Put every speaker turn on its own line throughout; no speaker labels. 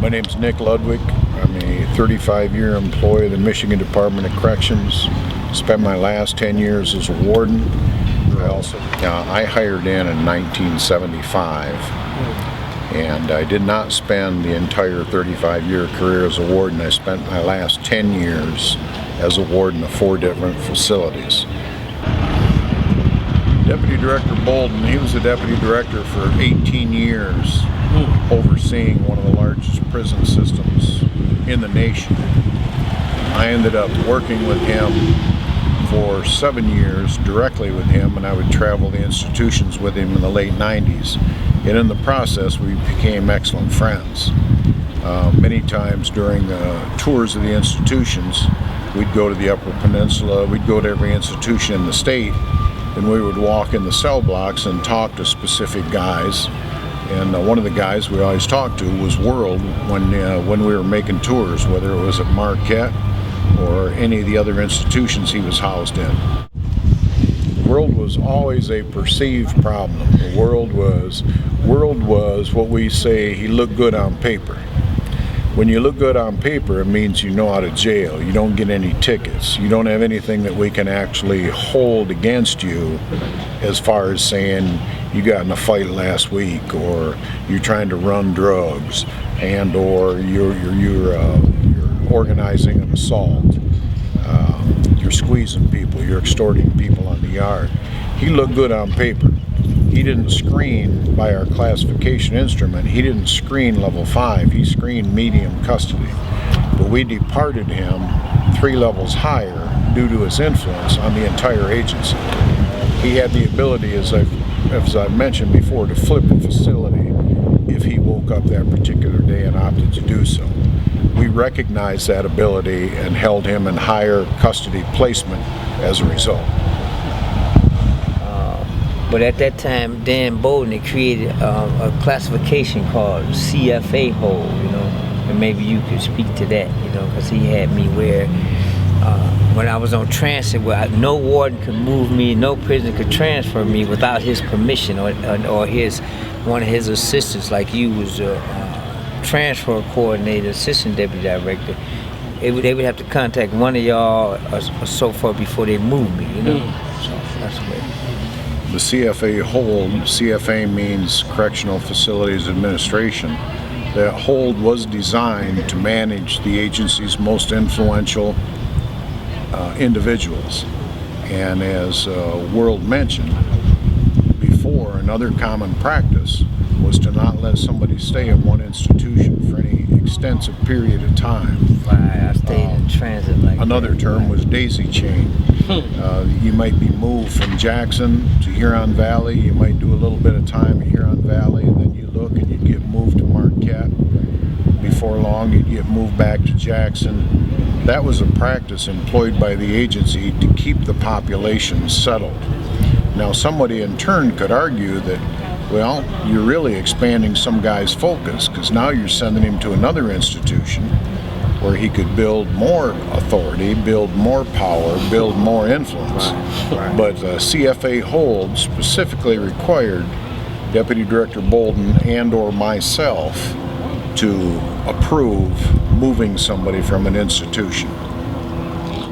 My name's Nick Ludwig. I'm a 35-year employee of the Michigan Department of Corrections. Spent my last 10 years as a warden. I hired in 1975, and I did not spend the entire 35-year career as a warden. I spent my last 10 years as a warden of 4 different facilities. Deputy Director Bolden, he was a deputy director for 18 years, overseeing one of the largest prison systems in the nation. I ended up working with him for 7 years directly with him, and I would travel the institutions with him in the late 90s. And in the process, we became excellent friends. Many times during the tours of the institutions, we'd go to the Upper Peninsula, we'd go to every institution in the state, and we would walk in the cell blocks and talk to specific guys. And one of the guys we always talked to was World when we were making tours, whether it was at Marquette or any of the other institutions he was housed in. World was always a perceived problem. World was what we say, he looked good on paper. When you look good on paper, it means you know out of jail. You don't get any tickets. You don't have anything that we can actually hold against you as far as saying you got in a fight last week, or you're trying to run drugs, and or you're organizing an assault. You're squeezing people. You're extorting people on the yard. He looked good on paper. He didn't screen by our classification instrument. He didn't screen level 5. He screened medium custody. But we departed him 3 levels higher due to his influence on the entire agency. He had the ability, as I've mentioned before, to flip a facility if he woke up that particular day and opted to do so. We recognized that ability and held him in higher custody placement as a result.
But at that time, Dan Bolden had created a classification called CFA Hold, and maybe you could speak to that, because he had me where when I was on transit, where no warden could move me, no prisoner could transfer me without his permission or one of his assistants, like you was a transfer coordinator, assistant deputy director. They would have to contact one of y'all or so forth before they moved me, So that's where.
The CFA Hold, CFA means Correctional Facilities Administration. That hold was designed to manage the agency's most influential individuals. And as World mentioned before, another common practice was to not let somebody stay at one institution for any extensive period of time.
Right, I stayed in transit like
another
that.
term was daisy chain. You might be moved from Jackson to Huron Valley. You might do a little bit of time in Huron Valley, and then you look and you'd get moved to Marquette. Before long, you'd get moved back to Jackson. That was a practice employed by the agency to keep the population settled. Now, somebody in turn could argue that, well, you're really expanding some guy's focus, because now you're sending him to another institution where he could build more authority, build more power, build more influence.
Right.
But CFA Hold specifically required Deputy Director Bolden and or myself to approve moving somebody from an institution.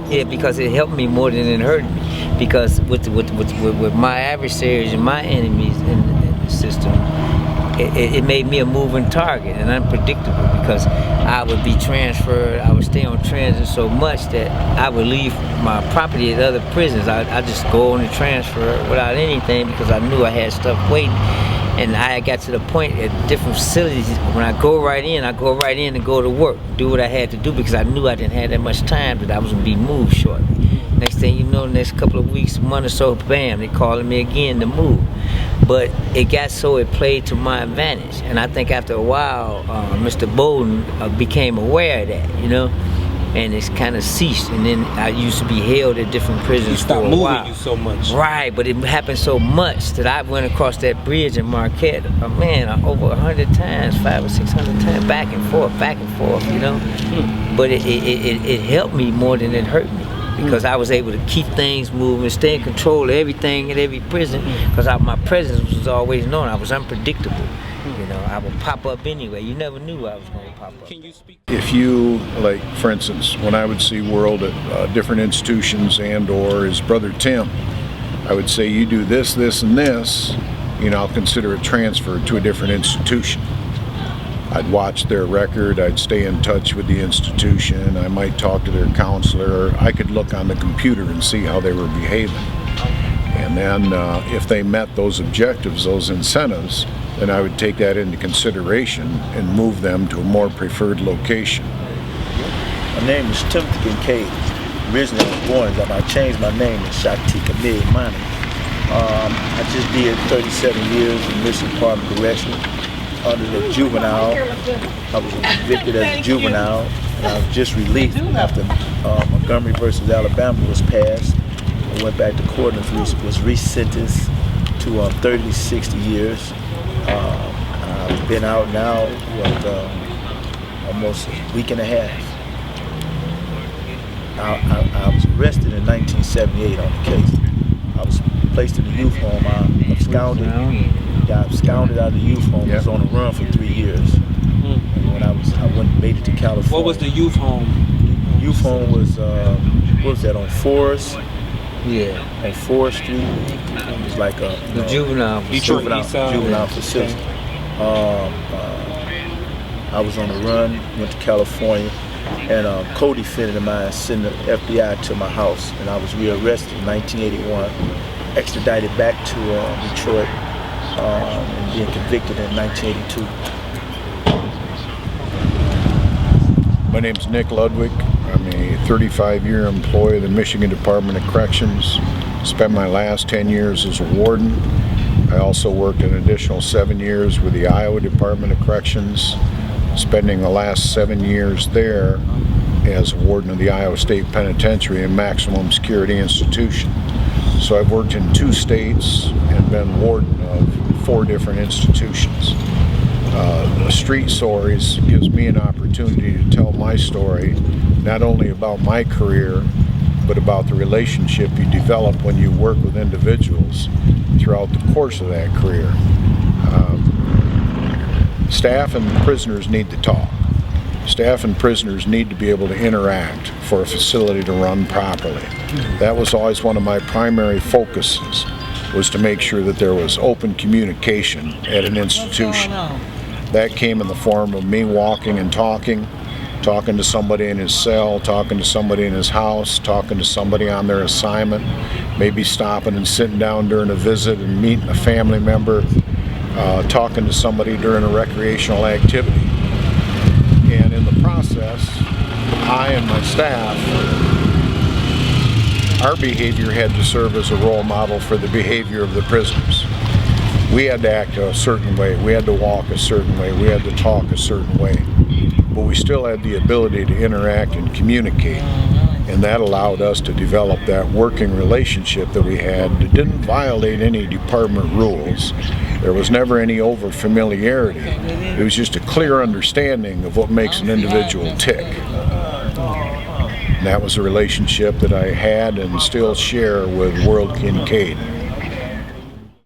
Yeah, because it helped me more than it hurt me. Because with my adversaries and my enemies in the system, it made me a moving target and unpredictable, because I would be transferred, I would stay on transit so much that I would leave my property at other prisons. I just go on the transfer without anything, because I knew I had stuff waiting. And I got to the point at different facilities, when I go right in and go to work, do what I had to do, because I knew I didn't have that much time, that I was going to be moved shortly. Next thing you know, the next couple of weeks, month or so, bam, they calling me again to move. But it got so it played to my advantage. And I think after a while, Mr. Bolden became aware of that, and it's kind of ceased. And then I used to be held at different prisons for a while.
He stopped moving you so much.
Right, but it happened so much that I went across that bridge in Marquette, over 100 times, 500 or 600 times, back and forth, But it helped me more than it hurt me, because I was able to keep things moving, stay in control of everything in every prison, because my presence was always known. I was unpredictable, I would pop up anyway. You never knew I was going to pop up.
Can you speak?
If you, like, for instance, when I would see World at different institutions or his brother Tim, I would say, you do this, this, and this, I'll consider it transferred to a different institution. I'd watch their record, I'd stay in touch with the institution, I might talk to their counselor, I could look on the computer and see how they were behaving. And then if they met those objectives, those incentives, then I would take that into consideration and move them to a more preferred location.
My name is Timothy Kincaid. Originally I was born, I changed my name to Shakti Kamil Mani. I just did 37 years in Mission Department Correctional under the juvenile. I was convicted as a juvenile, and I was just released after Montgomery versus Alabama was passed. I went back to court and was resentenced to 30 to 60 years. I've been out now almost a week and a half. I was arrested in 1978 on the case. I was placed in the youth home. I absconded out of the youth home. I was on the run for 3 years. And when I made it to California.
What was the youth home?
Youth home was what was that, on Forest?
Yeah.
On Forest Street. It was like a
juvenile
juvenile facility. I was on the run, went to California, and a co-defendant of mine sent the FBI to my house, and I was rearrested in 1981, extradited back to Detroit, and being convicted in 1982.
My name's Nick Ludwig. I'm a 35-year employee of the Michigan Department of Corrections. Spent my last 10 years as a warden. I also worked an additional 7 years with the Iowa Department of Corrections, spending the last 7 years there as warden of the Iowa State Penitentiary, a maximum security institution. So I've worked in 2 states and been warden of 4 different institutions. Street Stories gives me an opportunity to tell my story, not only about my career, but about the relationship you develop when you work with individuals throughout the course of that career. Staff and prisoners need to talk. Staff and prisoners need to be able to interact for a facility to run properly. That was always one of my primary focuses, was to make sure that there was open communication at an institution. That came in the form of me walking and talking to somebody in his cell, talking to somebody in his house, talking to somebody on their assignment, maybe stopping and sitting down during a visit and meeting a family member, talking to somebody during a recreational activity. And in the process, I and my staff, our behavior had to serve as a role model for the behavior of the prisoners. We had to act a certain way, we had to walk a certain way, we had to talk a certain way, but we still had the ability to interact and communicate, and that allowed us to develop that working relationship that we had that didn't violate any department rules. There was never any over familiarity. It was just a clear understanding of what makes an individual tick. And that was a relationship that I had and still share with World Kincaid.